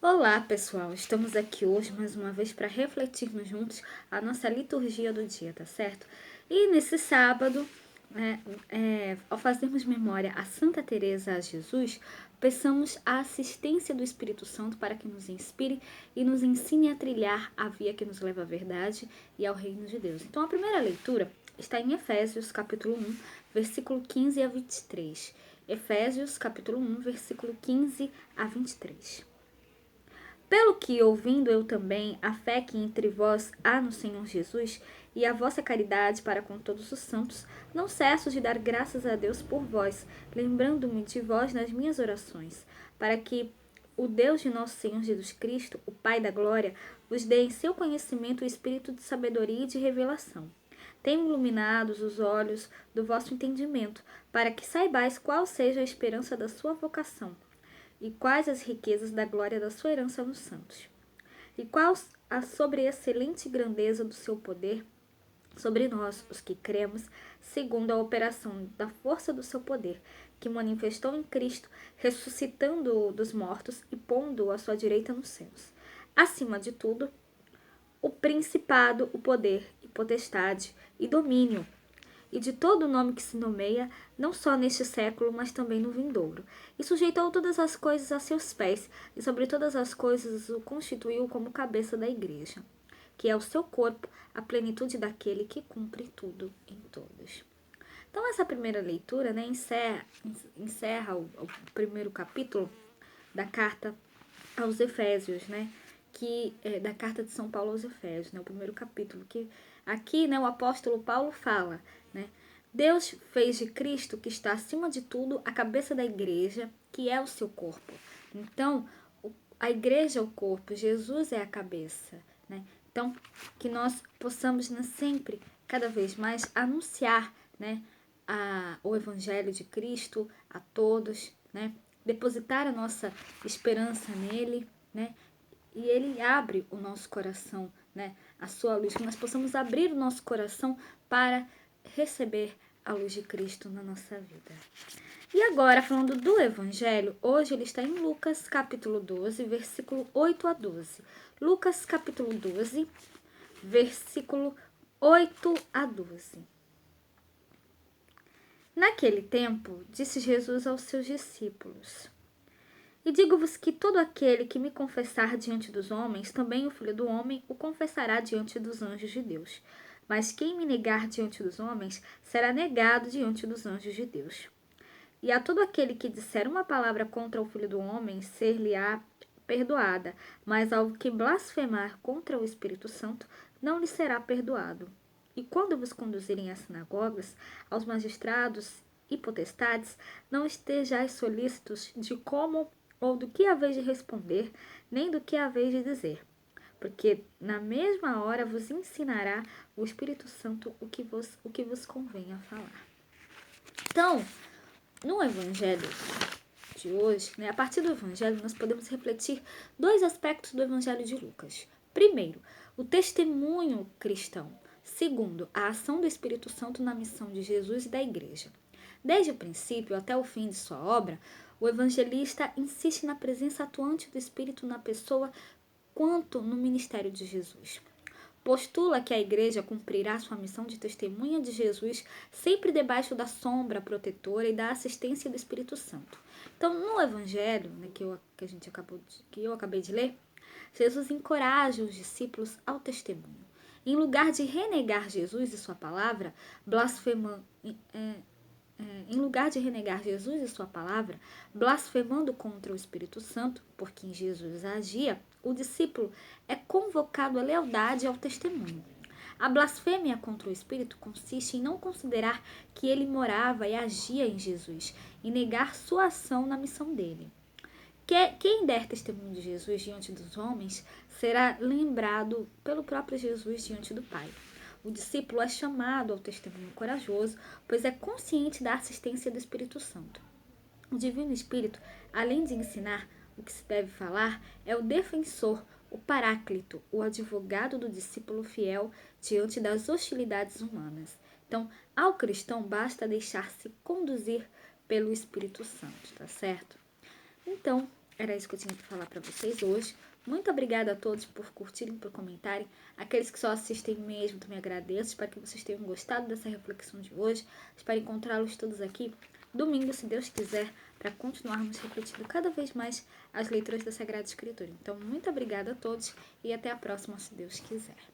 Olá, pessoal! Estamos aqui hoje mais uma vez para refletirmos juntos a nossa liturgia do dia, tá certo? E nesse sábado, ao fazermos memória a Santa Teresa a Jesus, peçamos a assistência do Espírito Santo para que nos inspire e nos ensine a trilhar a via que nos leva à verdade e ao reino de Deus. Então, a primeira leitura está em Efésios, capítulo 1, versículo 15 a 23. Efésios, capítulo 1, versículo 15 a 23. Pelo que, ouvindo eu também a fé que entre vós há no Senhor Jesus, e a vossa caridade para com todos os santos, não cesso de dar graças a Deus por vós, lembrando-me de vós nas minhas orações, para que o Deus de nosso Senhor Jesus Cristo, o Pai da glória, vos dê em seu conhecimento o espírito de sabedoria e de revelação. Tenho iluminados os olhos do vosso entendimento, para que saibais qual seja a esperança da sua vocação, e quais as riquezas da glória da sua herança nos santos? E qual a sobreexcelente grandeza do seu poder sobre nós, os que cremos, segundo a operação da força do seu poder, que manifestou em Cristo, ressuscitando-o dos mortos e pondo-o à sua direita nos céus. Acima de tudo, o principado, o poder e potestade e domínio, e de todo o nome que se nomeia, não só neste século, mas também no vindouro. E sujeitou todas as coisas a seus pés, e sobre todas as coisas o constituiu como cabeça da igreja, que é o seu corpo, a plenitude daquele que cumpre tudo em todos. Então, essa primeira leitura, encerra o primeiro capítulo da carta aos Efésios, que é da carta de São Paulo aos Efésios, o primeiro capítulo, que aqui, o apóstolo Paulo fala, Deus fez de Cristo, que está acima de tudo, a cabeça da igreja, que é o seu corpo. Então, a igreja é o corpo, Jesus é a cabeça, Então, que nós possamos sempre, cada vez mais, anunciar, o evangelho de Cristo a todos, depositar a nossa esperança nele, e ele abre o nosso coração, a sua luz, que nós possamos abrir o nosso coração para receber a luz de Cristo na nossa vida. E agora, falando do Evangelho, hoje ele está em Lucas, capítulo 12, versículo 8 a 12. Lucas, capítulo 12, versículo 8 a 12. Naquele tempo, disse Jesus aos seus discípulos: E digo-vos que todo aquele que me confessar diante dos homens, também o Filho do Homem o confessará diante dos anjos de Deus. Mas quem me negar diante dos homens, será negado diante dos anjos de Deus. E a todo aquele que disser uma palavra contra o Filho do Homem, ser-lhe-á perdoada, mas ao que blasfemar contra o Espírito Santo, não lhe será perdoado. E quando vos conduzirem às sinagogas, aos magistrados e potestades, não estejais solícitos de como ou do que haveis de responder, nem do que haveis de dizer, porque na mesma hora vos ensinará o Espírito Santo o que vos convém a falar. Então, no Evangelho de hoje, a partir do Evangelho, nós podemos refletir dois aspectos do Evangelho de Lucas. Primeiro, o testemunho cristão. Segundo, a ação do Espírito Santo na missão de Jesus e da Igreja. Desde o princípio até o fim de sua obra, o evangelista insiste na presença atuante do Espírito na pessoa quanto no ministério de Jesus. Postula que a igreja cumprirá sua missão de testemunha de Jesus sempre debaixo da sombra protetora e da assistência do Espírito Santo. Então, no Evangelho, que eu acabei de ler, Jesus encoraja os discípulos ao testemunho. Em lugar de renegar Jesus e sua palavra, blasfemando contra o Espírito Santo, por quem Jesus agia, o discípulo é convocado à lealdade e ao testemunho. A blasfêmia contra o Espírito consiste em não considerar que ele morava e agia em Jesus, e negar sua ação na missão dele. Quem der testemunho de Jesus diante dos homens será lembrado pelo próprio Jesus diante do Pai. O discípulo é chamado ao testemunho corajoso, pois é consciente da assistência do Espírito Santo. O Divino Espírito, além de ensinar o que se deve falar, é o defensor, o paráclito, o advogado do discípulo fiel diante das hostilidades humanas. Então, ao cristão basta deixar-se conduzir pelo Espírito Santo, tá certo? Então, Era isso que eu tinha para falar para vocês hoje. Muito obrigada a todos por curtirem, por comentarem. Aqueles que só assistem mesmo, também agradeço. Espero que vocês tenham gostado dessa reflexão de hoje. Espero encontrá-los todos aqui domingo, se Deus quiser, para continuarmos refletindo cada vez mais as leituras da Sagrada Escritura. Então, muito obrigada a todos e até a próxima, se Deus quiser.